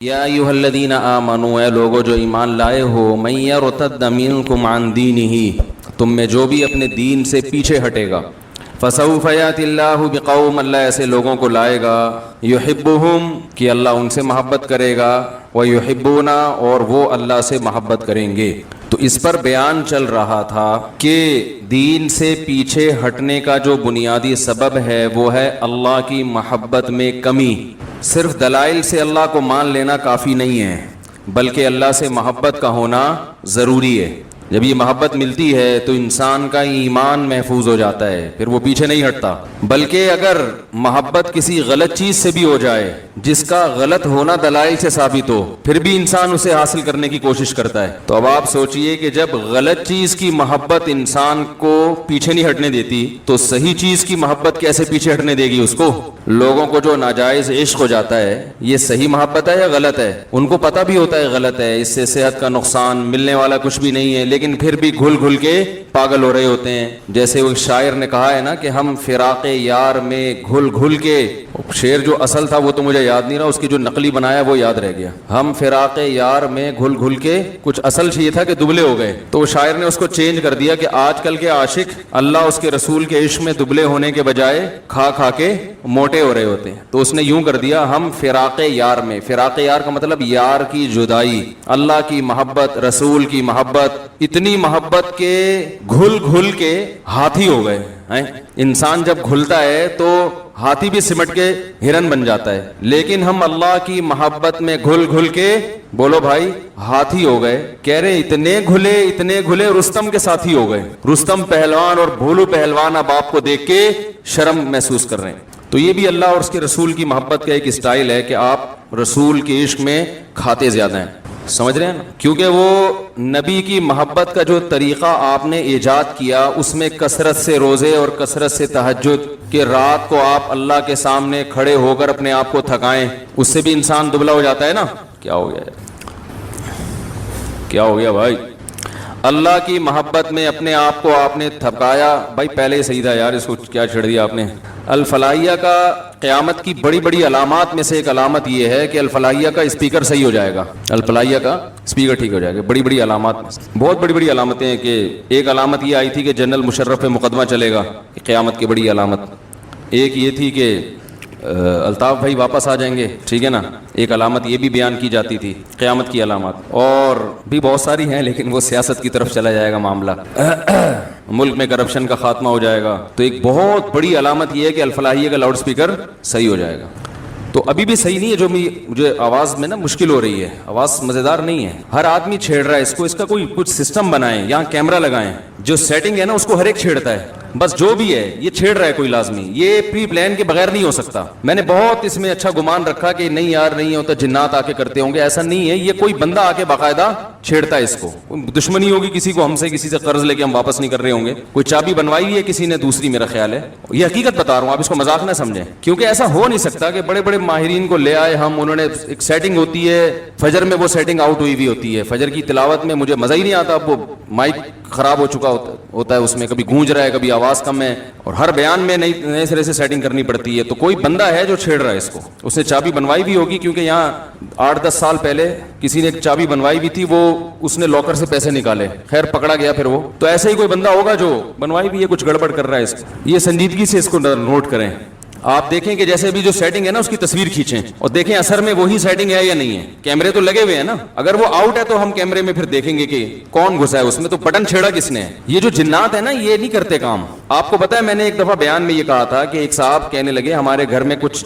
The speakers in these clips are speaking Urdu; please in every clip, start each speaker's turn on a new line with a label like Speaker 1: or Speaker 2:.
Speaker 1: یا ایھا الذین آمنوا، اے لوگو جو ایمان لائے ہو، من یرتد منکم عن دینہ، تم میں جو بھی اپنے دین سے پیچھے ہٹے گا، فسوف یأتی اللہ بقوم، اللہ ایسے لوگوں کو لائے گا، یحبہم، کہ اللہ ان سے محبت کرے گا، ویحبونا، اور وہ اللہ سے محبت کریں گے۔ تو اس پر بیان چل رہا تھا کہ دین سے پیچھے ہٹنے کا جو بنیادی سبب ہے وہ ہے اللہ کی محبت میں کمی۔ صرف دلائل سے اللہ کو مان لینا کافی نہیں ہے، بلکہ اللہ سے محبت کا ہونا ضروری ہے۔ جب یہ محبت ملتی ہے تو انسان کا ایمان محفوظ ہو جاتا ہے، پھر وہ پیچھے نہیں ہٹتا۔ بلکہ اگر محبت کسی غلط چیز سے بھی ہو جائے جس کا غلط ہونا دلائل سے ثابت ہو، پھر بھی انسان اسے حاصل کرنے کی کوشش کرتا ہے۔ تو اب آپ سوچئے کہ جب غلط چیز کی محبت انسان کو پیچھے نہیں ہٹنے دیتی تو صحیح چیز کی محبت کیسے پیچھے ہٹنے دے گی اس کو؟ لوگوں کو جو ناجائز عشق ہو جاتا ہے، یہ صحیح محبت ہے یا غلط ہے؟ ان کو پتہ بھی ہوتا ہے غلط ہے، اس سے صحت کا نقصان، ملنے والا کچھ بھی نہیں ہے، لیکن پھر بھی گھل گھل کے پاگل ہو رہے ہوتے ہیں۔ جیسے وہ شاعر نے کہا ہے نا کہ ہم فراق یار میں گھل گھل کے، شعر جو اصل تھا وہ تو مجھے یاد نہیں رہا، اس کی جو نقلی بنایا وہ یاد رہ گیا۔ ہم فراق یار میں گھل گھل کے، کچھ اصل یہ تھا کہ دبلے ہو گئے، تو شاعر نے اس کو چینج کر دیا کہ آج کل کے عاشق اللہ اس کے رسول کے عشق میں دبلے ہونے کے بجائے کھا کھا کے موٹے ہو رہے ہوتے ہیں۔ تو اس نے یوں کر دیا، ہم فراق یار میں، فراق یار کا مطلب یار کی جدائی، اللہ کی محبت، رسول کی محبت، اتنی محبت کے گھل گھل کے ہاتھی ہو گئے ہیں۔ انسان جب گھلتا ہے تو ہاتھی بھی سمٹ کے ہرن بن جاتا ہے، لیکن ہم اللہ کی محبت میں گھل گھل کے، بولو بھائی، ہاتھی ہو گئے۔ کہہ رہے اتنے گھلے رستم کے ساتھی ہو گئے۔ رستم پہلوان اور بھولو پہلوان اب آپ کو دیکھ کے شرم محسوس کر رہے ہیں۔ تو یہ بھی اللہ اور اس کے رسول کی محبت کا ایک اسٹائل ہے کہ آپ رسول کے عشق میں کھاتے زیادہ ہیں، سمجھ رہے ہیں نا؟ کیونکہ وہ نبی کی محبت کا جو طریقہ آپ نے ایجاد کیا، اس میں کثرت سے روزے اور کثرت سے تہجد، کہ رات کو آپ اللہ کے سامنے کھڑے ہو کر اپنے آپ کو تھکائیں، اس سے بھی انسان دبلا ہو جاتا ہے نا۔ کیا ہو گیا کیا ہو گیا بھائی؟ اللہ کی محبت میں اپنے آپ کو آپ نے تھکایا، بھائی پہلے ہی صحیح تھا یار، اس کو کیا چھڑ دیا آپ نے۔ الفلاحیہ کا قیامت کی بڑی بڑی علامات میں سے ایک علامت یہ ہے کہ الفلاحیہ کا اسپیکر صحیح ہو جائے گا، الفلاحیہ کا اسپیکر ٹھیک ہو جائے گا۔ بڑی بڑی علامات میں سے بہت بڑی بڑی علامتیں ہیں، کہ ایک علامت یہ آئی تھی کہ جنرل مشرف پہ مقدمہ چلے گا، قیامت کی بڑی علامت۔ ایک یہ تھی کہ الطاف بھائی واپس آ جائیں گے، ٹھیک ہے نا۔ ایک علامت یہ بھی بیان کی جاتی تھی قیامت کی علامات، اور بھی بہت ساری ہیں، لیکن وہ سیاست کی طرف چلا جائے گا معاملہ، ملک میں کرپشن کا خاتمہ ہو جائے گا۔ تو ایک بہت بڑی علامت یہ ہے کہ الفلاحیہ کا لاؤڈ سپیکر صحیح ہو جائے گا۔ تو ابھی بھی صحیح نہیں ہے، جو مجھے آواز میں نا مشکل ہو رہی ہے، آواز مزیدار نہیں ہے، ہر آدمی چھیڑ رہا ہے اس کو، اس کا کوئی کچھ سسٹم بنائیں، یہاں کیمرہ لگائیں، جو سیٹنگ ہے نا اس کو ہر ایک چھیڑتا ہے، بس جو بھی ہے یہ چھیڑ رہا ہے کوئی لازمی، یہ پری پلان کے بغیر نہیں ہو سکتا۔ میں نے بہت اس میں اچھا گمان رکھا کہ نہیں یار نہیں ہوتا، جنات آ کے کرتے ہوں گے، ایسا نہیں ہے، یہ کوئی بندہ آ کے باقاعدہ چھیڑتا ہے اس کو۔ دشمنی ہوگی کسی کو ہم سے، کسی سے قرض لے کے ہم واپس نہیں کر رہے ہوں گے، کوئی چابی بنوائی ہوئی ہے کسی نے دوسری، میرا خیال ہے، یہ حقیقت بتا رہا ہوں، آپ اس کو مذاق نہ سمجھیں، کیونکہ ایسا ہو نہیں سکتا کہ بڑے بڑے ماہرین کو لے آئے ہم، انہوں نے ایک سیٹنگ ہوتی ہے فجر میں، وہ سیٹنگ آؤٹ ہوئی ہوتی ہے، فجر کی تلاوت میں مجھے مزہ ہی نہیں آتا، وہ مائک خراب ہو چکا ہوتا ہے، اس میں کبھی گونج رہا ہے، کبھی آواز کم ہے، اور ہر بیان میں نئے سرے سے سیٹنگ کرنی پڑتی ہے۔ تو کوئی بندہ ہے جو چھیڑ رہا ہے اس کو، اس نے چابی بنوائی بھی ہوگی، کیونکہ یہاں 8-10 سال پہلے کسی نے ایک چابی بنوائی بھی تھی، وہ اس نے لاکر سے پیسے نکالے، خیر پکڑا گیا پھر وہ۔ تو ایسے ہی کوئی بندہ ہوگا جو بنوائی بھی ہے، کچھ گڑبڑ کر رہا ہے اس کو، یہ سنجیدگی سے اس کو نوٹ کریں۔ آپ دیکھیں کہ جیسے بھی جو سیٹنگ ہے نا اس کی تصویر کھینچیں اور دیکھیں اثر میں وہی سیٹنگ ہے یا نہیں ہے۔ کیمرے تو لگے ہوئے ہیں نا، اگر وہ آؤٹ ہے تو ہم کیمرے میں پھر دیکھیں گے کہ کون گھسا ہے اس میں، تو بٹن چھیڑا کس نے۔ یہ جو جنات ہے نا یہ نہیں کرتے کام۔ آپ کو پتا ہے میں نے ایک دفعہ بیان میں یہ کہا تھا کہ ایک صاحب کہنے لگے ہمارے گھر میں کچھ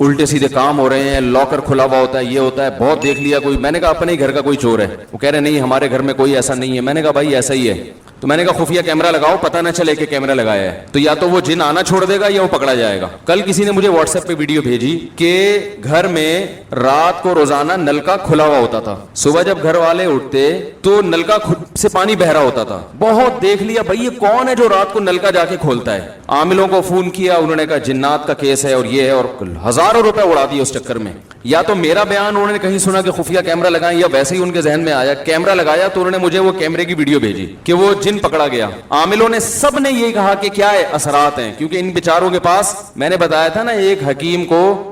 Speaker 1: الٹے سیدھے کام ہو رہے ہیں، لاکر کھلا ہوا ہوتا ہے، یہ ہوتا ہے، بہت دیکھ لیا کوئی۔ میں نے کہا اپنے ہی گھر کا کوئی چور ہے۔ وہ کہہ رہے نہیں ہمارے گھر میں کوئی ایسا نہیں ہے۔ میں نے کہا بھائی ایسا ہی ہے۔ تو میں نے کہا خفیہ کیمرہ لگاؤ، پتہ نہ چلے کہ کیمرہ لگایا ہے، تو یا تو وہ جن آنا چھوڑ دے گا یا وہ پکڑا جائے گا۔ کل کسی نے مجھے واٹس ایپ پہ ویڈیو بھیجی کہ گھر میں رات کو روزانہ نل کا کھلا ہوا ہوتا تھا، صبح جب گھر والے اٹھتے تو نل کا خود سے پانی بہ رہا ہوتا تھا۔ بہت دیکھ لیا بھائی یہ کون ہے جو رات کو نل کا جا کے کھولتا ہے۔ عاملوں کو فون کیا، انہوں نے کہا جنات کا کیس ہے اور یہ ہے، اور ہزاروں روپے اڑا دیے اس چکر میں۔ یا تو میرا بیان انہوں نے کہیں سنا کہ خفیہ کیمرہ لگائیں، یا ویسے ہی ان کے ذہن میں آیا کیمرہ لگایا، تو انہوں نے مجھے وہ کیمرے کی ویڈیو بھیجی کہ وہ جن پکڑا گیا۔ عاملوں نے سب نے یہ کہا کہ کیا ہے اثرات ہیں، کیونکہ ان بیچاروں کے پاس میں نے بتایا تھا نا ایک حکیم کو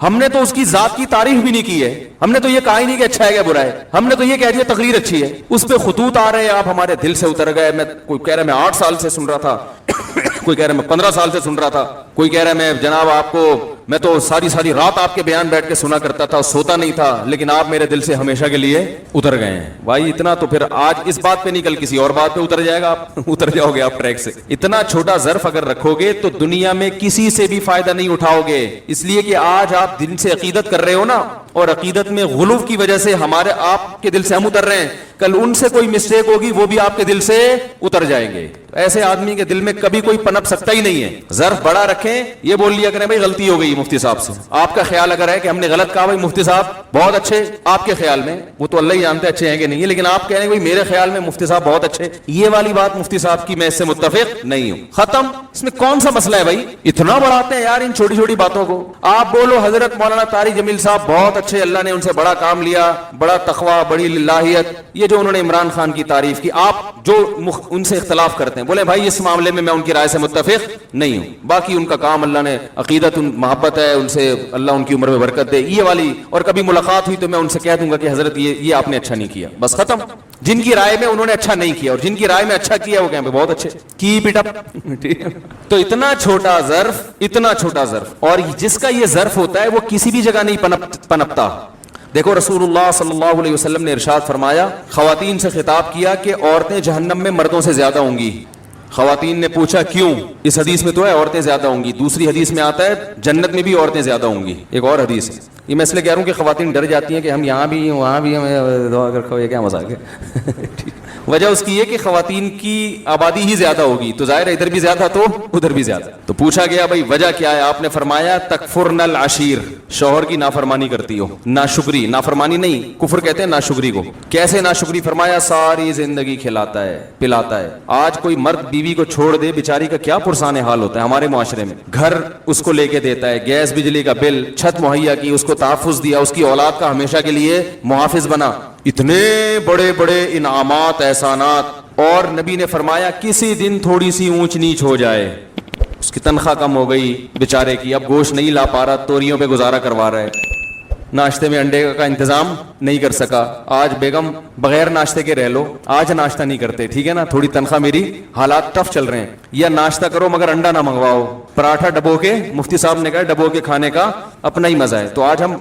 Speaker 1: ہم نے تو اس کی ذات کی تعریف بھی نہیں کی ہے, ہم نے تو یہ کہا ہی نہیں کہ اچھا ہے کیا برا ہے, ہم نے تو یہ کہہ دیا تقریر اچھی ہے. اس پہ خطوط آ رہے ہیں, آپ ہمارے دل سے اتر گئے. میں کوئی کہہ رہا ہے میں 8 سال سے سن رہا تھا, کوئی کہہ رہا ہے میں 15 سال سے سن رہا تھا, کوئی کہہ رہا ہے میں جناب آپ کو میں تو ساری رات آپ کے بیان بیٹھ کے سنا کرتا تھا, سوتا نہیں تھا, لیکن آپ میرے دل سے ہمیشہ کے لیے اتر گئے ہیں. بھائی اتنا تو پھر آج اس بات پہ نہیں, کل کسی اور بات پہ اتر جائے گا, آپ اتر جاؤ گے آپ ٹریک سے. اتنا چھوٹا ظرف اگر رکھو گے تو دنیا میں کسی سے بھی فائدہ نہیں اٹھاؤ گے, اس لیے کہ آج آپ دل سے عقیدت کر رہے ہو نا, اور عقیدت میں غلو کی وجہ سے ہمارے آپ کے دل سے ہم اتر رہے ہیں, کل ان سے کوئی مسٹیک ہوگی وہ بھی آپ کے دل سے اتر جائیں گے. ایسے آدمی کے دل میں کبھی کوئی پنپ سکتا ہی نہیں ہے. ظرف بڑا رکھیں, یہ بول لیا کریں بھائی غلطی ہو گئی مفتی صاحب سے. آپ کا خیال اگر ہے کہ ہم نے غلط کہا, بھائی مفتی صاحب بہت اچھے, آپ کے خیال میں وہ تو اللہ ہی جانتے اچھے ہیں کہ نہیں, لیکن آپ کہہ رہے ہیں بھائی میرے خیال میں مفتی صاحب بہت اچھے, یہ والی بات مفتی صاحب کی میں اس سے متفق نہیں ہوں, ختم. اس میں کون سا مسئلہ ہے بھائی, اتنا بڑھاتے ہیں یار ان چھوٹی چھوٹی باتوں کو. آپ بولو حضرت مولانا طارق جمیل صاحب بہت اچھے, اللہ نے ان سے بڑا کام لیا, بڑا تقوی, بڑی للہیت, یہ جو انہوں نے عمران خان کی تعریف کی, آپ جو ان سے اختلاف کرتے ہیں بولے بھائی اس معاملے میں ان کی رائے سے متفق نہیں ہوں, باقی ان کا کام اللہ نے عقیدت محبت ہے ان سے, اللہ ان کی عمر میں برکت دے, یہ والی. اور کبھی ملاقات ہوئی تو میں ان سے کہہ دوں گا کہ حضرت یہ آپ نے اچھا نہیں کیا, بس ختم. جن کی رائے میں انہوں نے اچھا نہیں کیا اور جن کی رائے میں اچھا کیا وہ کہیں بہت اچھے, کیپ اٹ اپ. تو اتنا چھوٹا ظرف, اتنا چھوٹا ظرف, اور جس کا یہ ظرف ہوتا ہے وہ کسی بھی جگہ نہیں پنپتا. دیکھو رسول اللہ صلی اللہ علیہ وسلم نے ارشاد فرمایا, خواتین سے خطاب کیا کہ عورتیں جہنم میں مردوں سے زیادہ ہوں گی. خواتین نے پوچھا کیوں؟ اس حدیث میں تو ہے عورتیں زیادہ ہوں گی, دوسری حدیث میں آتا ہے جنت میں بھی عورتیں زیادہ ہوں گی, ایک اور حدیث ہے. یہ میں اس لیے کہہ رہا ہوں کہ خواتین ڈر جاتی ہیں کہ ہم یہاں بھی وہاں بھی, ہمیں دعا کر کھو, یہ کیا مذاق ہے. وجہ اس کی یہ کہ خواتین کی آبادی ہی زیادہ ہوگی, تو ظاہر ہے ادھر بھی زیادہ تو ادھر بھی زیادہ. تو پوچھا گیا بھائی وجہ کیا ہے, آپ نے فرمایا تکفرن العشیر, شوہر کی نافرمانی کرتی ہو. ناشکری, نافرمانی نہیں, کفر کہتے ہیں ناشکری کو. کیسے ناشکری؟ فرمایا ساری زندگی کھلاتا ہے پلاتا ہے. آج کوئی مرد بیوی کو چھوڑ دے, بیچاری کا کیا پرسان حال ہوتا ہے ہمارے معاشرے میں. گھر اس کو لے کے دیتا ہے, گیس بجلی کا بل, چھت مہیا کی, اس کو تحفظ دیا, اس کی اولاد کا ہمیشہ کے لیے محافظ بنا, اتنے بڑے بڑے انعامات احسانات. اور نبی نے فرمایا کسی دن تھوڑی سی اونچ نیچ ہو جائے, اس کی تنخواہ کم ہو گئی بیچارے کی, اب گوشت نہیں لا پا رہا, توریوں پہ گزارا کروا رہا ہے, ناشتے میں انڈے کا انتظام نہیں کر سکا, آج بیگم بغیر ناشتے کے رہ لو, آج ناشتہ نہیں کرتے, ٹھیک ہے نا, تھوڑی تنخواہ میری, حالات ٹف چل رہے ہیں, یا ناشتہ کرو مگر انڈا نہ منگواؤ, پراٹھا ڈبو کے, مفتی صاحب نے کہا ڈبو کے کھانے کا اپنا ہی مزہ ہے, تو آج ہم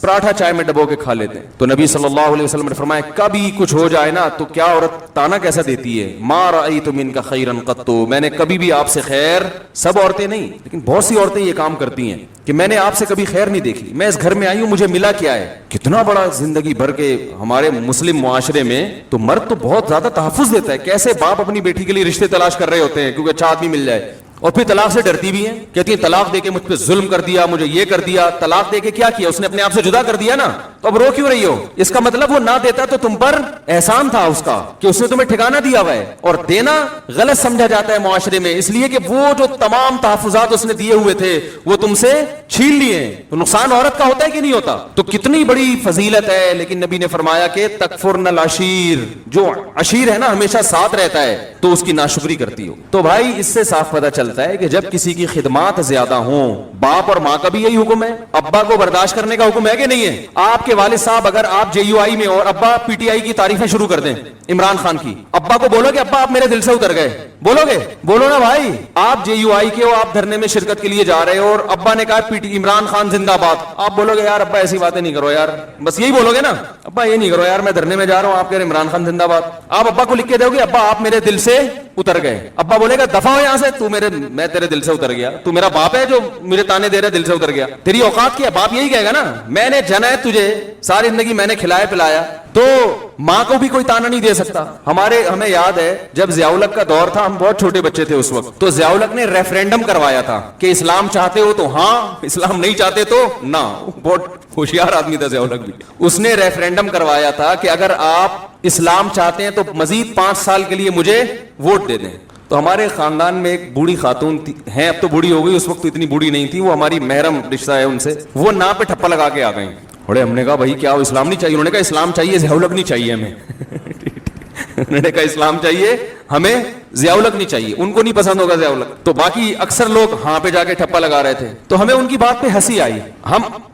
Speaker 1: پراٹھا چائے میں ڈبو کے کھا لیتے ہیں. تو نبی صلی اللہ علیہ وسلم نے فرمایا کبھی کچھ ہو جائے نا تو کیا عورت تانا کیسا دیتی ہے, ما رأیت منک خیرا قط, میں نے کبھی بھی آپ سے خیر, سب عورتیں نہیں لیکن بہت سی عورتیں یہ کام کرتی ہیں کہ میں نے آپ سے کبھی خیر نہیں دیکھی, میں اس گھر میں آئی ہوں مجھے ملا کیا ہے. کتنا بڑا زندگی بھر کے ہمارے مسلم معاشرے میں تو مرد تو بہت زیادہ تحفظ دیتا ہے. کیسے باپ اپنی بیٹی کے لیے رشتے تلاش کر رہے ہوتے ہیں کیونکہ اچھا آدمی مل جائے, اور پھر طلاق سے ڈرتی بھی ہیں, کہتی ہیں طلاق دے کے مجھ پہ ظلم کر دیا, مجھے یہ کر دیا. طلاق دے کے کیا کیا, اس نے اپنے آپ سے جدا کر دیا نا, تو اب رو کیوں رہی ہو؟ اس کا مطلب وہ نہ دیتا تو تم پر احسان تھا اس کا کہ اس نے تمہیں ٹھکانہ دیا ہوا ہے. اور دینا غلط سمجھا جاتا ہے معاشرے میں, اس لیے کہ وہ جو تمام تحفظات اس نے دیے ہوئے تھے وہ تم سے چھین لیے, تو نقصان عورت کا ہوتا ہے کہ نہیں ہوتا. تو کتنی بڑی فضیلت ہے. لیکن نبی نے فرمایا کہ تکفرن العشیر, جو عشیر ہے نا ہمیشہ ساتھ رہتا ہے, تو اس کی ناشکری کرتی ہو. تو بھائی اس سے صاف پتہ چلتا ہے کہ جب کسی کی خدمات زیادہ ہوں, باپ اور ماں کا بھی یہی حکم ہے, ابا کو برداشت کرنے کا حکم ہے کہ نہیں ہے. آپ کے والد صاحب اگر آپ جے یو آئی میں اور ابا پی ٹی آئی کی تعریفیں شروع کر دیں عمران خان کی, ابا کو بولو کہ ابا آپ میرے دل سے اتر گئے, بولو گے؟ بولو نا بھائی. آپ جے یو آئی کے ہو, آپ دھرنے میں شرکت کے لیے جا رہے ہو اور ابا نے کہا عمران خان زندہ باد, آپ بولو گے یار ابا ایسی باتیں نہیں کرو یار, بس یہی بولو گے نا, ابا یہ نہیں کرو یار میں دھرنے میں جا رہا ہوں, آپ کہہ رہے عمران خان زندہ باد. آپ ابا کو لکھ کے دو گے ابا آپ میرے دل سے اتر گئے, ابا بولے گا دفع ہو یہاں سے, میں تیرے دل سے اتر گیا, تو میرا باپ ہے جو مجھے تانے دے رہا ہے دل سے اتر گیا, تیری اوقات کیا؟ باپ یہی کہے گا نا, میں نے جنا ہے تجھے, ساری زندگی میں نے کھلایا پلایا, تو ماں کو بھی کوئی تانا نہیں دے سکتا. ہمیں یاد ہے جب ضیاء الحق کا دور تھا, ہم بہت چھوٹے بچے تھے اس وقت, تو ضیاء الحق نے ریفرینڈم کروایا تھا کہ اسلام چاہتے ہو تو ہاں, اسلام نہیں چاہتے تو نہ. بہت ہوشیار آدمی تھا ضیاء الحق بھی. اس نے ریفرینڈم کروایا تھا کہ اگر آپ اسلام چاہتے ہیں تو مزید 5 سال کے لیے مجھے ووٹ دے دیں. تو ہمارے خاندان میں ایک بوڑھی خاتون ہیں, اب تو بوڑھی ہو گئی, اس وقت تو اتنی بوڑھی نہیں تھی, وہ ہماری محرم رشتہ ہے ان سے, وہ نا پہ ٹھپا لگا کے آ گئی. بڑے ہم نے کہا بھائی کیا اسلام نہیں چاہیے؟ انہوں نے کہا اسلام چاہیے, ضیاء الحق نہیں چاہیے ہمیں. انہوں نے کہا اسلام چاہیے ہمیں ضیاء الحق نہیں چاہیے, ان کو نہیں پسند ہوگا ضیاء الحق. تو باقی اکثر لوگ ہاں پہ جا کے ٹھپا لگا رہے تھے, تو ہمیں ان کی بات پہ ہنسی آئی.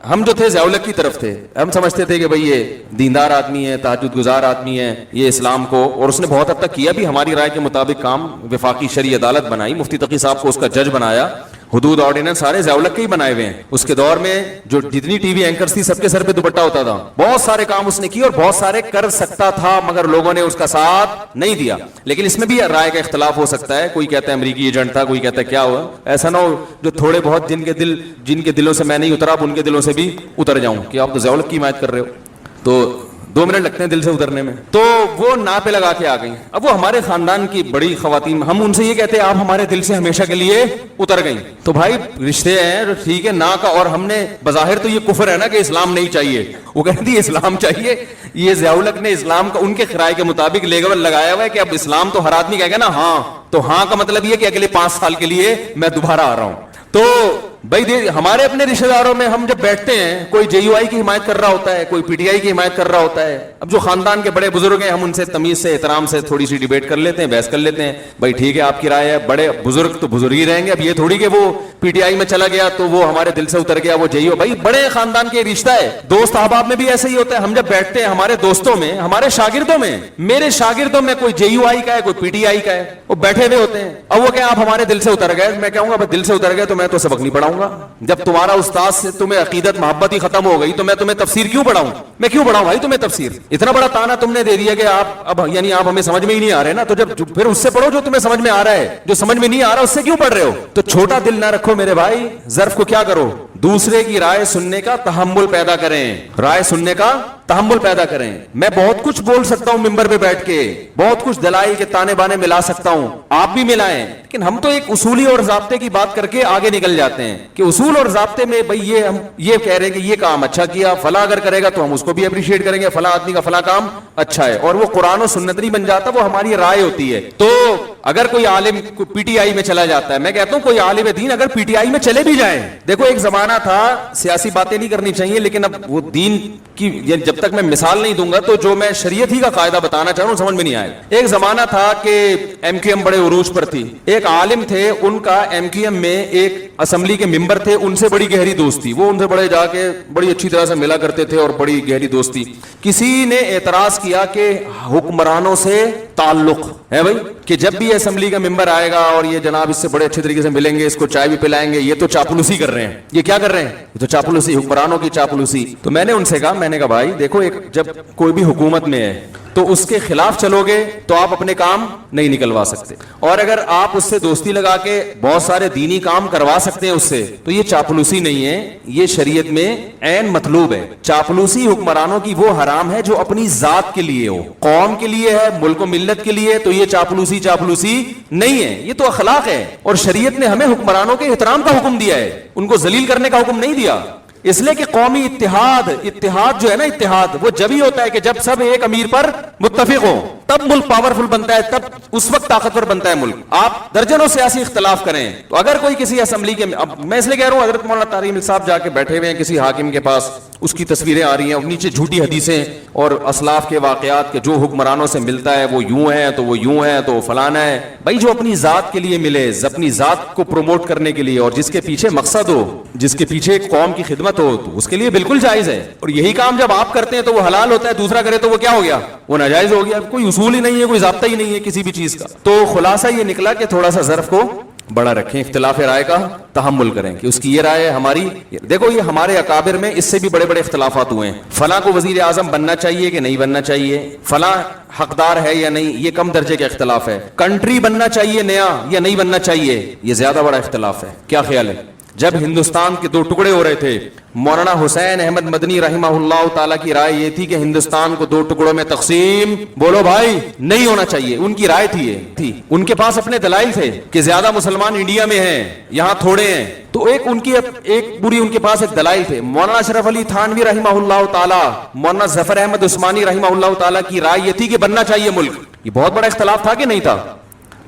Speaker 1: ہم جو تھے ضیاء الحق کی طرف تھے, ہم سمجھتے تھے کہ بھئی یہ دیندار آدمی ہے, تہجد گزار آدمی ہے, یہ اسلام کو, اور اس نے بہت حد تک کیا بھی, ہماری رائے کے مطابق کام, وفاقی شرعی عدالت بنائی, مفتی تقی صاحب کو اس کا جج بنایا, حدود آرڈیننس سارے ضیاء الحق کے ہی بنائے ہوئے ہیں. اس کے دور میں جو جتنی ٹی وی اینکرز تھی سب کے سر پہ دوپٹہ ہوتا تھا, بہت سارے کام اس نے کیے اور بہت سارے کر سکتا تھا, مگر لوگوں نے اس کا ساتھ نہیں دیا. لیکن اس میں بھی رائے کا اختلاف ہو سکتا ہے, کوئی کہتا ہے امریکی ایجنٹ تھا, کوئی کہتا ہے کیا ہوا. ایسا نہ ہو جو تھوڑے بہت جن کے دلوں سے میں نہیں اترا, اب ان کے دلوں سے بھی اتر جاؤں کہ آپ تو ضیاء الحق کی حمایت کر رہے ہو. تو 2 منٹ لگتے ہیں دل سے اترنے میں. تو وہ نا پہ لگا کے آ گئی. اب وہ ہمارے خاندان کی بڑی خواتین, ہم ان سے یہ کہتے ہیں آپ ہمارے دل سے ہمیشہ کے لیے اتر گئی. تو بھائی رشتے ہیں ٹھیک ہے نا کا, اور ہم نے بظاہر تو یہ کفر ہے نا کہ اسلام نہیں چاہیے, وہ کہتی ہے اسلام چاہیے. یہ ضیاء الحق نے اسلام کا ان کے رائے کے مطابق لیبل لگایا ہوا ہے کہ اب اسلام تو ہر آدمی کہے گا نا ہاں, تو ہاں کا مطلب یہ کہ اگلے 5 سال کے لیے میں دوبارہ آ رہا ہوں. تو بھائی ہمارے اپنے رشتہ داروں میں ہم جب بیٹھتے ہیں, کوئی جے یو آئی کی حمایت کر رہا ہوتا ہے, کوئی پی ٹی آئی کی حمایت کر رہا ہوتا ہے. اب جو خاندان کے بڑے بزرگ ہیں ہم ان سے تمیز سے, احترام سے تھوڑی سی ڈیبیٹ کر لیتے ہیں, بحث کر لیتے ہیں. بھائی ٹھیک ہے آپ کی رائے ہے, بڑے بزرگ تو بزرگ ہی رہیں گے. اب یہ تھوڑی کہ وہ پی ٹی آئی میں چلا گیا تو وہ ہمارے دل سے اتر گیا, وہ جے یو. بھائی بڑے خاندان کے رشتہ ہے, دوست احباب میں بھی ایسے ہی ہوتا ہے. ہم جب بیٹھتے ہیں ہمارے دوستوں میں, ہمارے شاگردوں میں, میرے شاگردوں میں کوئی جے یو آئی کا ہے, کوئی پی ٹی آئی کا ہے, وہ بیٹھے ہوئے ہوتے ہیں. اب وہ کہ آپ ہمارے دل سے اتر گئے, میں کہوں گا دل سے اتر گئے تو میں تو سبق نہیں پڑھاؤں گا. جب تمہارا استاد سے تمہیں عقیدت محبت ہی ختم ہو گئی تو میں تمہیں تفسیر کیوں پڑھاؤں, میں کیوں پڑھاؤں بھائی تمہیں تفسیر. اتنا بڑا تانا تم نے دے دیا کہ آپ اب یعنی آپ ہمیں سمجھ میں ہی نہیں آ رہے نا, تو جب پھر اس سے پڑھو جو تمہیں سمجھ میں آ رہا ہے, جو سمجھ میں نہیں آ رہا اس سے کیوں پڑھ رہے ہو. تو چھوٹا دل نہ رکھو میرے بھائی, ظرف کو کیا کرو, دوسرے کی رائے سننے کا تحمل پیدا کریں, رائے سننے کا تحمل پیدا کریں. میں بہت کچھ بول سکتا ہوں ممبر پہ بیٹھ کے, بہت کچھ دلائل کے تانے بانے ملا سکتا ہوں, آپ بھی ملائیں, لیکن ہم تو ایک اصولی اور ضابطے کی بات کر کے آگے نکل جاتے ہیں کہ اصول اور ضابطے میں بھئی یہ ہم یہ کہہ رہے ہیں کہ یہ کام اچھا کیا, فلاں اگر کرے گا تو ہم اس کو بھی اپریشیٹ کریں گے, فلاں آدمی کا فلاں کام اچھا ہے, اور وہ قرآن و سنت نہیں بن جاتا, وہ ہماری رائے ہوتی ہے. تو اگر کوئی عالم پی ٹی آئی میں چلا جاتا ہے, میں کہتا ہوں کوئی عالم دین اگر پی ٹی آئی میں چلے بھی جائیں, دیکھو ایک زمانہ تھا, سیاسی باتیں نہیں کرنی چاہیے لیکن اب وہ دین کی جب تک میں مثال نہیں دوں گا تو جو میں شریعت ہی کا قاعدہ بتانا چاہ رہا ہوں سمجھ میں نہیں آئے. ایک زمانہ تھا کہ ایم کیو ایم بڑے عروج پر تھی, ایک عالم تھے, ان کا ایم کیو ایم میں ایک اسمبلی کے ممبر تھے, ان سے بڑی گہری دوستی, وہ ان سے بڑے جا کے بڑی اچھی طرح سے ملا کرتے تھے اور بڑی گہری دوستی. کسی نے اعتراض کیا کہ حکمرانوں سے تعلق ہے بھائی, کہ جب بھی اسمبلی کا ممبر آئے گا اور یہ جناب اس سے بڑے اچھے طریقے سے ملیں گے, اس کو چائے بھی پلائیں گے, یہ تو چاپلوسی کر رہے ہیں. یہ کیا کر رہے ہیں, یہ تو چاپلوسی, حکمرانوں کی چاپلوسی. تو میں نے ان سے کہا, میں نے کہا بھائی دیکھو, ایک جب کوئی بھی حکومت میں ہے تو اس کے خلاف چلو گے تو آپ اپنے کام نہیں نکلوا سکتے, اور اگر آپ اس سے دوستی لگا کے بہت سارے دینی کام کروا سکتے ہیں اس سے, تو یہ چاپلوسی نہیں ہے, یہ شریعت میں عین مطلوب ہے. چاپلوسی حکمرانوں کی وہ حرام ہے جو اپنی ذات کے لیے ہو, قوم کے لیے ہے, ملک و ملت کے لیے, تو یہ چاپلوسی نہیں ہے, یہ تو اخلاق ہے. اور شریعت نے ہمیں حکمرانوں کے احترام کا حکم دیا ہے, ان کو ذلیل کرنے کا حکم نہیں دیا. اس لیے کہ قومی اتحاد جو ہے نا, اتحاد وہ جب ہی ہوتا ہے کہ جب سب ایک امیر پر متفق ہو, تب ملک پاورفل بنتا ہے, تب اس وقت طاقتور بنتا ہے ملک. آپ درجنوں سیاسی اختلاف کریں, تو اگر کوئی کسی اسمبلی کے, اب میں اس لیے کہہ رہا ہوں, حضرت مولانا طارق صاحب جا کے بیٹھے ہوئے ہیں کسی حاکم کے پاس, اس کی تصویریں آ رہی ہیں, نیچے جھوٹی حدیثیں اور اسلاف کے واقعات کے, جو حکمرانوں سے ملتا ہے وہ یوں ہے تو وہ یوں ہے تو وہ فلانا ہے. بھائی جو اپنی ذات کے لیے ملے, اپنی ذات کو پروموٹ کرنے کے لیے, اور جس کے پیچھے مقصد ہو, جس کے پیچھے ایک قوم کی خدمت ہو, تو اس کے لیے بالکل جائز ہے. اور یہی کام جب آپ کرتے ہیں تو وہ حلال ہوتا ہے, دوسرا کرے تو وہ کیا ہو گیا, وہ ناجائز ہو گیا. کوئی اصول ہی نہیں ہے, کوئی ضابطہ ہی نہیں ہے کسی بھی چیز کا. تو خلاصہ یہ نکلا کہ تھوڑا سا ظرف کو بڑا رکھیں, اختلاف رائے کا تحمل کریں کہ اس کی یہ رائے ہے, ہماری. دیکھو یہ ہمارے اکابر میں اس سے بھی بڑے بڑے اختلافات ہوئے ہیں. فلاں کو وزیر اعظم بننا چاہیے کہ نہیں بننا چاہیے, فلاں حقدار ہے یا نہیں, یہ کم درجے کا اختلاف ہے. کنٹری بننا چاہیے نیا یا نہیں بننا چاہیے, یہ زیادہ بڑا اختلاف ہے. کیا خیال ہے؟ جب ہندوستان کے 2 ٹکڑے ہو رہے تھے, مولانا حسین احمد مدنی رحمہ اللہ تعالیٰ کی رائے یہ تھی کہ ہندوستان کو 2 ٹکڑوں میں تقسیم, بولو بھائی, نہیں ہونا چاہیے. ان کی رائے تھی, ان کے پاس اپنے دلائل تھے کہ زیادہ مسلمان انڈیا میں ہیں, یہاں تھوڑے ہیں, تو ایک پوری ان کے پاس ایک دلائل تھے. مولانا اشرف علی تھانوی رحمہ اللہ تعالیٰ, مولانا ظفر احمد عثمانی رحمہ اللہ تعالیٰ کی رائے یہ تھی کہ بننا چاہیے ملک. یہ بہت بڑا اختلاف تھا کہ نہیں تھا؟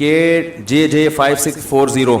Speaker 1: KJJ 5640,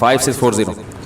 Speaker 1: 5640।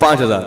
Speaker 1: 5000।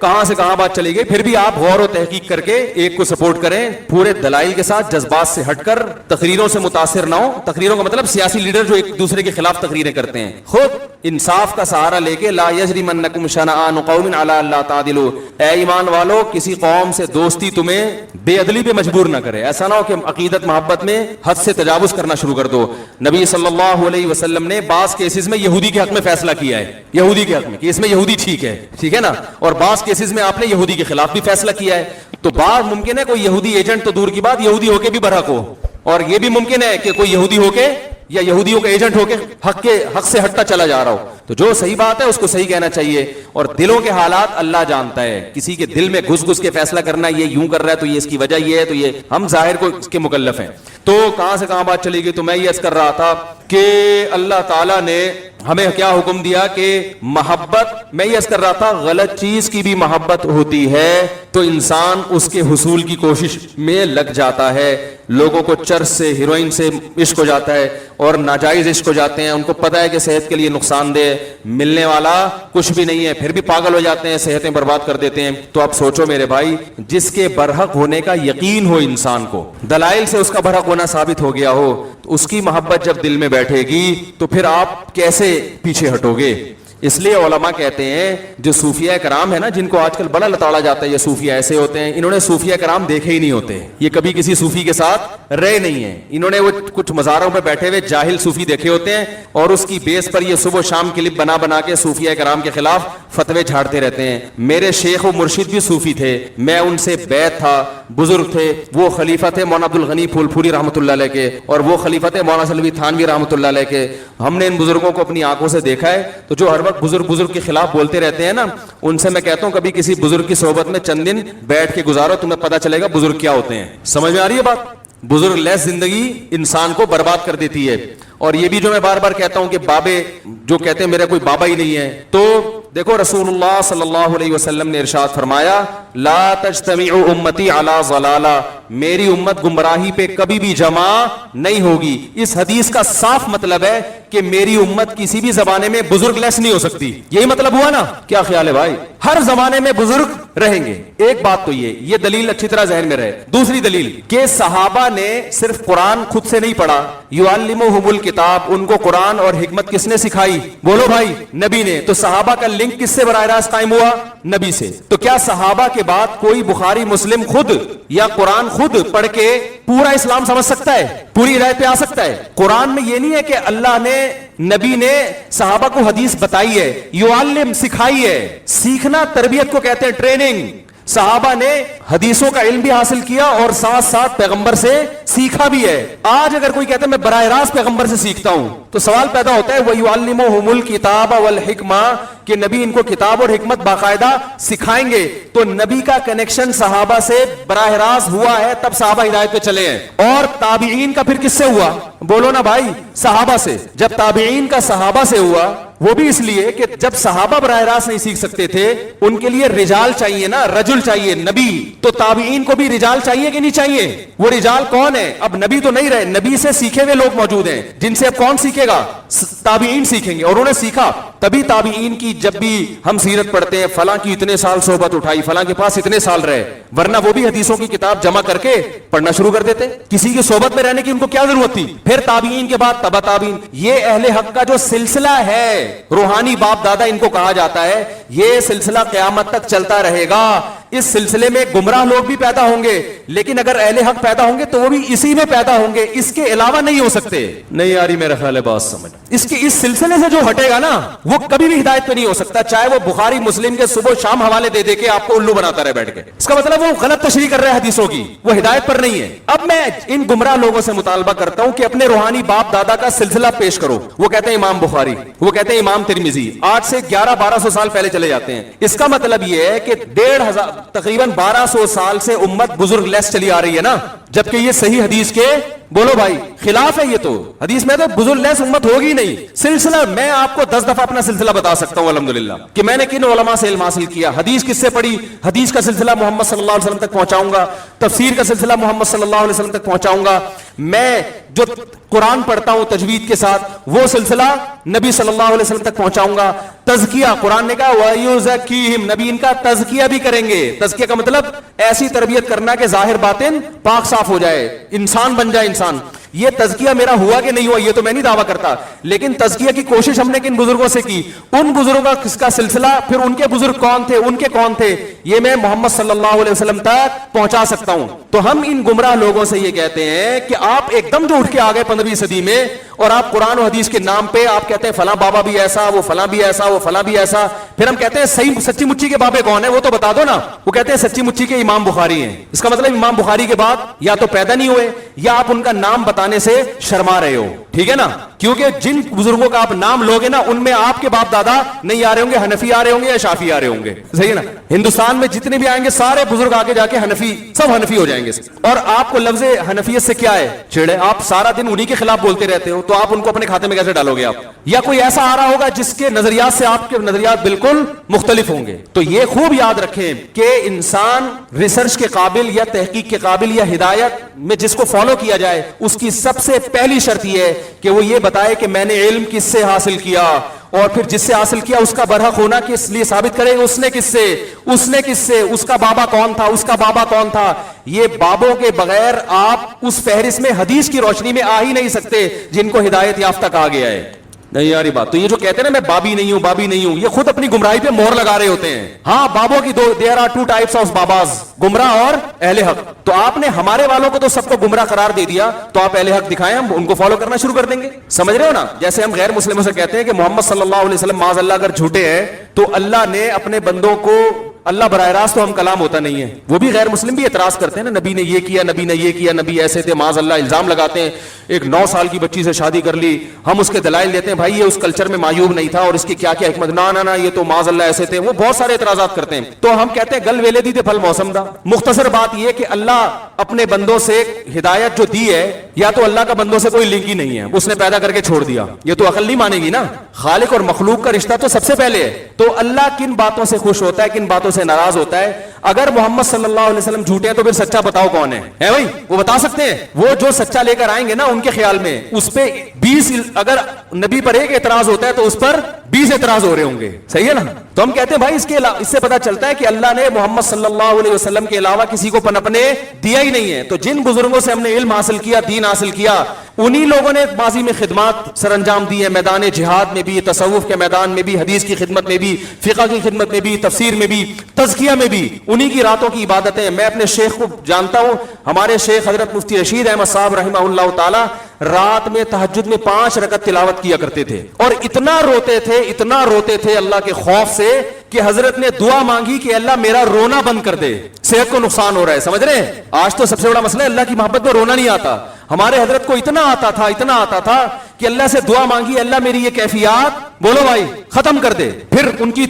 Speaker 1: کہاں سے کہاں بات چلی گئی. پھر بھی آپ غور و تحقیق کر کے ایک کو سپورٹ کریں, پورے دلائل کے ساتھ, جذبات سے ہٹ کر, تقریروں سے متاثر نہ ہو. تقریروں کا مطلب سیاسی لیڈر جو ایک دوسرے کے خلاف تقریریں کرتے ہیں. خود انصاف کا سہارا لے کے, لا یجرمنکم شنآن قوم علی الا تعدلوا, اے ایمان والو کسی قوم سے دوستی تمہیں بے عدلی پہ مجبور نہ کرے. ایسا نہ ہو کہ عقیدت محبت میں حد سے تجاوز کرنا شروع کر دو. نبی صلی اللہ علیہ وسلم نے بعض کیسز میں یہودی کے حق میں فیصلہ کیا ہے, یہودی کے حق میں کہ اس میں یہودی ٹھیک ہے نا, اور بعض کیسز میں آپ نے یہودی کے خلاف بھی فیصلہ کیا ہے. تو بعض ممکن ہے کوئی یہودی ایجنٹ تو دور کی بات, یہودی ہو کے بھی برحق ہو, اور یہ بھی ممکن ہے کہ کوئی یہودی ہو کے یا یہودیوں کا ایجنٹ ہو کے حق سے ہٹتا چلا جا رہا ہو. تو جو صحیح بات ہے اس کو صحیح کہنا چاہیے, اور دلوں کے حالات اللہ جانتا ہے. کسی کے دل میں گھس گھس کے فیصلہ کرنا, یہ یوں کر رہا ہے تو یہ اس کی وجہ یہ ہے, تو یہ ہم ظاہر کو اس کے مکلف ہیں. تو کہاں سے کہاں بات چلی گئی. تو میں یہ عرض کر رہا تھا کہ اللہ تعالیٰ نے ہمیں کیا حکم دیا کہ محبت, میں یہ عرض کر رہا تھا غلط چیز کی بھی محبت ہوتی ہے تو انسان اس کے حصول کی کوشش میں لگ جاتا ہے. لوگوں کو چرس سے, ہیروئن سے عشق ہو جاتا ہے, اور ناجائز عشق ہو جاتے ہیں. ان کو پتا ہے کہ صحت کے لیے نقصان دہ, ملنے والا کچھ بھی نہیں ہے, پھر بھی پاگل ہو جاتے ہیں, صحتیں برباد کر دیتے ہیں. تو اب سوچو میرے بھائی, جس کے برحق ہونے کا یقین ہو انسان کو, دلائل سے اس کا برحق ہونا ثابت ہو گیا ہو, تو اس کی محبت جب دل میں بیٹھے گی تو پھر آپ کیسے پیچھے ہٹو گے. اس لیے علماء کہتے ہیں جو صوفیہ کرام ہے نا, جن کو آج کل بڑا لتاڑا جاتا ہے یہ صوفیہ ایسے ہوتے ہیں, انہوں نے صوفیہ کرام دیکھے ہی نہیں ہوتے, یہ کبھی کسی صوفی کے ساتھ رہے نہیں ہیں. انہوں نے وہ کچھ مزاروں پہ بیٹھے ہوئے جاہل صوفی دیکھے ہوتے ہیں, اور اس کی بیس پر یہ صبح و شام کلپ بنا بنا کے صوفیہ کرام کے خلاف فتوے جھاڑتے رہتے ہیں. میرے شیخ و مرشد بھی صوفی تھے, میں ان سے بیعت تھا, بزرگ تھے. وہ خلیفہ تھے مولانا عبدالغنی پھول پھوری رحمۃ اللہ علیہ کے, اور وہ خلیفہ تھے مولانا سلوی تھانوی رحمۃ اللہ علیہ کے. ہم نے ان بزرگوں کو اپنی آنکھوں سے دیکھا ہے. تو جو ہر وقت بزرگ کے خلاف بولتے رہتے ہیں نا, ان سے میں کہتا ہوں کبھی کسی بزرگ کی صحبت میں چند دن بیٹھ کے گزارو, تمہیں پتہ چلے گا بزرگ کیا ہوتے ہیں. سمجھ میں آ رہی ہے بات. بزرگ لیس زندگی انسان کو برباد کر دیتی ہے. اور یہ بھی جو میں بار بار کہتا ہوں کہ بابے جو کہتے ہیں میرا کوئی بابا ہی نہیں ہے, تو دیکھو رسول اللہ صلی اللہ علیہ وسلم نے ارشاد فرمایا, لا تجتمع امتی علی ضلالہ, میری امت گمراہی پہ کبھی بھی جمع نہیں ہوگی. اس حدیث کا صاف مطلب ہے کہ میری امت کسی بھی زمانے میں بزرگ لیس نہیں ہو سکتی. یہی مطلب ہوا نا. کیا خیال ہے بھائی, ہر زمانے میں بزرگ رہیں گے. ایک بات تو یہ دلیل اچھی طرح ذہن میں رہے. دوسری دلیل کہ صحابہ نے صرف قرآن خود سے نہیں پڑھا, یعلمہم الکتاب, ان کو قرآن اور حکمت کس نے سکھائی؟ بولو بھائی, نبی نے. تو صحابہ کا لنک کس سے براہ راست قائم ہوا؟ نبی سے. تو کیا صحابہ کے بعد کوئی بخاری مسلم خود یا قرآن خود پڑھ کے پورا اسلام سمجھ سکتا ہے, پوری ہدایت پہ آ سکتا ہے؟ قرآن میں یہ نہیں ہے کہ اللہ نے, نبی نے صحابہ کو حدیث بتائی ہے, یعلم سکھائی ہے. سیکھنا تربیت کو کہتے ہیں, ٹریننگ. صحابہ نے حدیثوں کا علم بھی حاصل کیا اور ساتھ ساتھ پیغمبر سے سیکھا بھی ہے. آج اگر کوئی کہتا ہے میں براہ راست پیغمبر سے سیکھتا ہوں, تو سوال پیدا ہوتا ہے وَيُعَلِّمُهُمُ الْكِتَابَ وَالْحِكْمَةَ, کہ نبی ان کو کتاب اور حکمت باقاعدہ سکھائیں گے. تو نبی کا کنیکشن صحابہ سے براہ راست ہوا ہے, تب صحابہ ہدایت پہ چلے ہیں. اور تابعین کا پھر کس سے ہوا؟ بولو نا بھائی, صحابہ سے. جب تابعین کا صحابہ سے ہوا, وہ بھی اس لیے کہ جب صحابہ براہ راست نہیں سیکھ سکتے تھے, ان کے لیے رجال چاہیے نا, رجل چاہیے, نبی. تو تابعین کو بھی رجال چاہیے کہ نہیں چاہیے؟ وہ رجال کون ہے؟ اب نبی تو نہیں رہے, نبی سے سیکھے ہوئے لوگ موجود ہیں, جن سے اب کون سیکھے گا؟ تابعین سیکھیں گے. اور انہوں نے سیکھا, تبھی تابعین کی جب بھی ہم سیرت پڑھتے ہیں, فلاں کی اتنے سال صحبت اٹھائی, فلاں کے پاس اتنے سال رہے, ورنہ وہ بھی حدیثوں کی کتاب جمع کر کے پڑھنا شروع کر دیتے. کسی کی صحبت میں رہنے کی ان کو کیا ضرورت تھی؟ پھر تابعین کے بعد تبع تابعین. یہ اہل حق کا جو سلسلہ ہے, روحانی باپ دادا ان کو کہا جاتا ہے, یہ سلسلہ قیامت تک چلتا رہے گا. اس سلسلے میں گمراہ لوگ بھی پیدا ہوں گے, لیکن اگر اہل حق پیدا ہوں گے تو وہ بھی اسی میں پیدا ہوں گے, اس کے علاوہ نہیں ہو سکتے. نہیں آ رہی میرا خیال ہے بات سمجھ. اس سلسلے سے جو ہٹے گا نا, وہ کبھی بھی ہدایت پہ نہیں ہو سکتا, چاہے وہ بخاری مسلم کے صبح شام حوالے دے دے کے آپ کو الو بناتا رہے بیٹھ کے. اس کا مطلب وہ غلط تشریح کر رہے ہیں حدیثوں کی, وہ ہدایت پر نہیں ہے. اب میں ان گمراہ لوگوں سے مطالبہ کرتا ہوں کہ اپنے روحانی باپ دادا کا سلسلہ پیش کرو. وہ کہتے ہیں امام بخاری, وہ کہتے ہیں امام ترمذی, آج سے 1100-1200 سال پہلے چلے جاتے ہیں. اس کا مطلب یہ ہے کہ 1500 تقریباً 1200 سال سے امت بزرگ لیس چلی آ رہی ہے نا, جبکہ یہ صحیح حدیث کے, بولو بھائی, خلاف ہے. یہ تو حدیث میں تو بزرگ لیس امت ہوگی نہیں. سلسلہ میں آپ کو 10 دفعہ اپنا سلسلہ بتا سکتا ہوں الحمدللہ, کہ میں نے کن علماء سے علم حاصل کیا, حدیث کس سے پڑھی, حدیث کا سلسلہ محمد صلی اللہ علیہ وسلم تک پہنچاؤں گا, تفسیر کا سلسلہ محمد صلی اللہ علیہ وسلم تک پہنچاؤں گا, میں جو قرآن پڑھتا ہوں تجوید کے ساتھ وہ سلسلہ نبی صلی اللہ علیہ وسلم تک پہنچاؤں گا. تزکیہ قرآن نے کہا وَيُزَكِّيهِمْ, نبی ان کا تزکیہ بھی کریں گے. تزکیہ کا مطلب ایسی تربیت کرنا کہ ظاہر باطن پاک صاف ہو جائے, انسان بن جائے انسان. یہ تزکیہ میرا ہوا کہ نہیں ہوا یہ تو میں نہیں دعویٰ کرتا, لیکن تزکیہ کی کوشش ہم نے کن بزرگوں سے کی, ان بزرگوں کا سلسلہ, پھر ان کے بزرگ کون تھے, ان کے کون تھے, یہ میں محمد صلی اللہ علیہ وسلم تک پہنچا سکتا ہوں. تو ہم ان گمراہ لوگوں سے یہ کہتے ہیں کہ آپ ایک دم جو اٹھ کے آ گئے 15ویں صدی میں, اور آپ قرآن و حدیث کے نام پہ آپ کہتے ہیں فلاں بابا بھی ایسا, وہ فلاں بھی ایسا, وہ فلاں بھی ایسا. پھر ہم کہتے ہیں صحیح سچی مچی کے بابے کون ہیں وہ تو بتا دو نا. وہ کہتے ہیں سچی مچی کے امام بخاری ہیں. اس کا مطلب امام بخاری کے بعد یا تو پیدا نہیں ہوئے یا آپ ان کا نام بتانے سے شرما رہے ہو. ٹھیک ہے نا, کیونکہ جن بزرگوں کا آپ نام لوگے نا ان میں آپ کے باپ دادا نہیں آ رہے ہوں گے, حنفی آ رہے ہوں گے یا شافی آ رہے ہوں گے. صحیح ہے نا. ہندوستان میں جتنے بھی آئیں گے سارے بزرگ آگے جا کے حنفی, سب حنفی ہو جائیں گے. اور آپ کو لفظ حنفیت سے کیا ہے چھیڑے, آپ سارا دن انہی کے خلاف بولتے رہتے ہو, تو آپ ان کو اپنے کھاتے میں کیسے ڈالو گے آپ؟ یا کوئی ایسا آ رہا ہوگا جس کے نظریات سے آپ کے نظریات بالکل مختلف ہوں گے. تو یہ خوب یاد رکھیں کہ انسان ریسرچ کے قابل یا تحقیق کے قابل یا ہدایت میں جس کو فالو کیا جائے اس کی سب سے پہلی شرط یہ ہے کہ وہ یہ بتائے کہ میں نے علم کس سے حاصل کیا, اور پھر جس سے حاصل کیا اس کا برحق ہونا کس لیے ثابت کرے اس نے کس سے, اس کا بابا کون تھا, اس کا بابا کون تھا. یہ بابوں کے بغیر آپ اس فہرست میں حدیث کی روشنی میں آ ہی نہیں سکتے جن کو ہدایت یافتہ کہا گیا ہے. نہیں یاری بات. تو یہ جو کہتے ہیں نا میں بابی نہیں ہوں, یہ خود اپنی گمراہی پہ مہر لگا رہے ہوتے ہیں. ہاں بابوں کی there are two types of باباز, گمراہ اور اہل حق. تو آپ نے ہمارے والوں کو تو سب کو گمراہ قرار دے دیا, تو آپ اہل حق دکھائیں, ہم ان کو فالو کرنا شروع کر دیں گے. سمجھ رہے ہو نا. جیسے ہم غیر مسلموں سے کہتے ہیں کہ محمد صلی اللہ علیہ وسلم معاذ اللہ اگر جھوٹے ہیں تو اللہ نے اپنے بندوں کو, اللہ براہ راست تو ہم کلام ہوتا نہیں ہے, وہ بھی غیر مسلم بھی اعتراض کرتے ہیں نا, نبی نے یہ کیا, نبی نے یہ کیا, نبی ایسے تھے, معاذ اللہ الزام لگاتے ہیں. ایک 9 سال کی بچی سے شادی کر لی, ہم اس کے دلائل دیتے ہیں بھائی یہ اس کلچر میں معیوب نہیں تھا اور اس کی کیا کیا حکمت, نہ یہ تو معاذ اللہ ایسے تھے. وہ بہت سارے اعتراضات کرتے ہیں. تو ہم کہتے ہیں گل ویلے دی تے پھل موسم دا. مختصر بات یہ کہ اللہ اپنے بندوں سے ہدایت جو دی ہے, یا تو اللہ کا بندوں سے کوئی لنک ہی نہیں ہے, اس نے پیدا کر کے چھوڑ دیا. یہ تو عقل نہیں مانے گی نا. خالق اور مخلوق کا رشتہ تو سب سے پہلے ہے. تو اللہ کن باتوں سے خوش ہوتا ہے, کن باتوں سے ناراض ہوتا ہے. اگر محمد صلی اللہ علیہ وسلم جھوٹے ہیں تو پھر سچا بتاؤ کون ہے بھائی, وہ بتا سکتے ہیں. وہ جو سچا لے کر آئیں گے نا ان کے خیال میں اس پہ 20, اگر نبی پر ایک اعتراض ہوتا ہے تو اس پر 20 اعتراض ہو رہے ہوں گے. صحیح ہے نا. تو ہم کہتے ہیں بھائی اس سے پتا چلتا ہے کہ اللہ نے محمد صلی اللہ علیہ وسلم کے علاوہ کسی کو پنپنے دیا ہی نہیں ہے. تو جن بزرگوں سے ہم نے علم حاصل کیا, دین حاصل کیا, انہی لوگوں نے ماضی میں خدمات سر انجام دی ہے, میدان جہاد میں بھی, تصوف کے میدان میں بھی, حدیث کی خدمت میں بھی, فقہ کی خدمت میں بھی, تفسیر میں بھی, تزکیہ میں بھی. انہی کی راتوں کی عبادتیں. میں اپنے شیخ کو جانتا ہوں, ہمارے شیخ حضرت مفتی رشید احمد صاحب رحمہ اللہ تعالی رات میں تہجد میں 5 رکعت تلاوت کیا کرتے تھے, اور اتنا روتے تھے اللہ کے خوف سے کہ حضرت نے دعا مانگی کہ اللہ میرا رونا بند کر دے, صحت کو نقصان ہو رہا ہے. سمجھ رہے ہیں. آج تو سب سے بڑا مسئلہ ہے اللہ کی محبت میں رونا نہیں آتا. ہمارے حضرت کو اتنا آتا تھا کہ اللہ سے دعا مانگی اللہ میری یہ کیفیات بولو بھائی ختم کر دے. پھر ان کی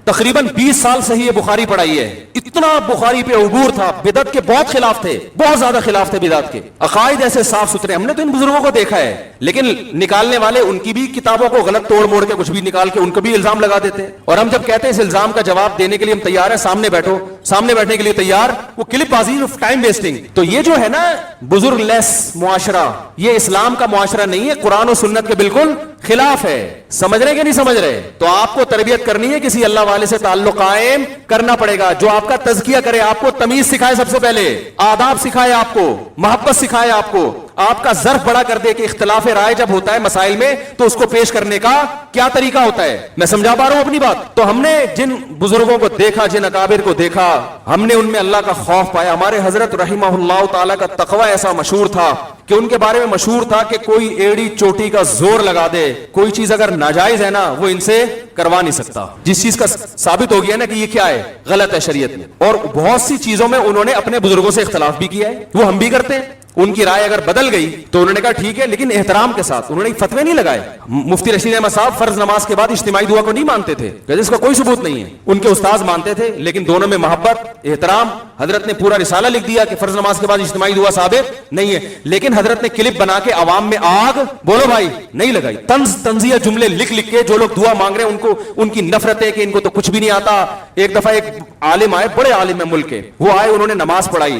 Speaker 1: تقریباً 20 سال صحیح بخاری پڑھائی ہے. اتنا بخاری پہ عبور تھا. بدعت کے بہت خلاف تھے, بہت زیادہ خلاف تھے بدعت کے. عقائد ایسے صاف ستھرے. ہم نے تو ان بزرگوں کو دیکھا ہے, لیکن نکالنے والے ان کی بھی کتابوں کو غلط توڑ موڑ کے کچھ بھی نکال کے ان کو بھی الزام لگا دیتے. اور ہم جب کہتے ہیں اس الزام کا جواب دینے کے لیے ہم تیار ہیں, سامنے بیٹھو, سامنے بیٹھنے کے لیے تیار, وہ کلپ بازی, ٹائم ویسٹنگ. تو یہ جو ہے نا بزرگ لیس معاشرہ, یہ اسلام کا معاشرہ نہیں ہے, قرآن و سنت کے بالکل خلاف ہے. سمجھ رہے کہ نہیں سمجھ رہے؟ تو آپ کو تربیت کرنی ہے, کسی اللہ والے سے تعلق قائم کرنا پڑے گا, جو آپ کا تزکیہ کرے, آپ کو تمیز سکھائے, سب سے پہلے آداب سکھائے, آپ کو محبت سکھائے, آپ کو آپ کا ظرف بڑا کر دے کہ اختلاف رائے جب ہوتا ہے مسائل میں تو اس کو پیش کرنے کا کیا طریقہ ہوتا ہے. میں سمجھا پا رہا ہوں اپنی بات. تو ہم نے جن بزرگوں کو دیکھا, جن اکابر کو دیکھا, ہم نے ان میں اللہ کا خوف پایا. ہمارے حضرت رحمہ اللہ تعالیٰ کا تقوی ایسا مشہور تھا کہ ان کے بارے میں مشہور تھا کہ کوئی ایڑی چوٹی کا زور لگا دے, کوئی چیز اگر ناجائز ہے نا وہ ان سے کروا نہیں سکتا. جس چیز کا ثابت ہو گیا نا کہ یہ کیا ہے, غلط ہے شریعت میں. اور بہت سی چیزوں میں انہوں نے اپنے بزرگوں سے اختلاف بھی کیا ہے, وہ ہم بھی کرتے ہیں. ان کی رائے اگر بدل گئی تو انہوں نے کہا ٹھیک ہے, لیکن احترام کے ساتھ. انہوں نے فتوے نہیں لگائے. مفتی رشید احمد صاحب فرض نماز کے بعد اجتماعی دعا کو نہیں مانتے تھے, اس کا کوئی ثبوت نہیں ہے. ان کے استاذ مانتے تھے, لیکن دونوں میں محبت, احترام. حضرت نے پورا رسالہ لکھ دیا کہ فرض نماز کے بعد اجتماعی دعا ثابت نہیں ہے, لیکن حضرت نے کلپ بنا کے عوام میں آگ بولو بھائی نہیں لگائی. تنزیہ جملے لکھ کے جو لوگ دعا مانگ رہے ہیں ان کو, ان کی نفرت ہے کہ ان کو تو کچھ بھی نہیں آتا. ایک دفعہ ایک عالم آئے, بڑے عالم ہے ملک کے, وہ آئے, انہوں نے نماز پڑھائی.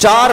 Speaker 1: 4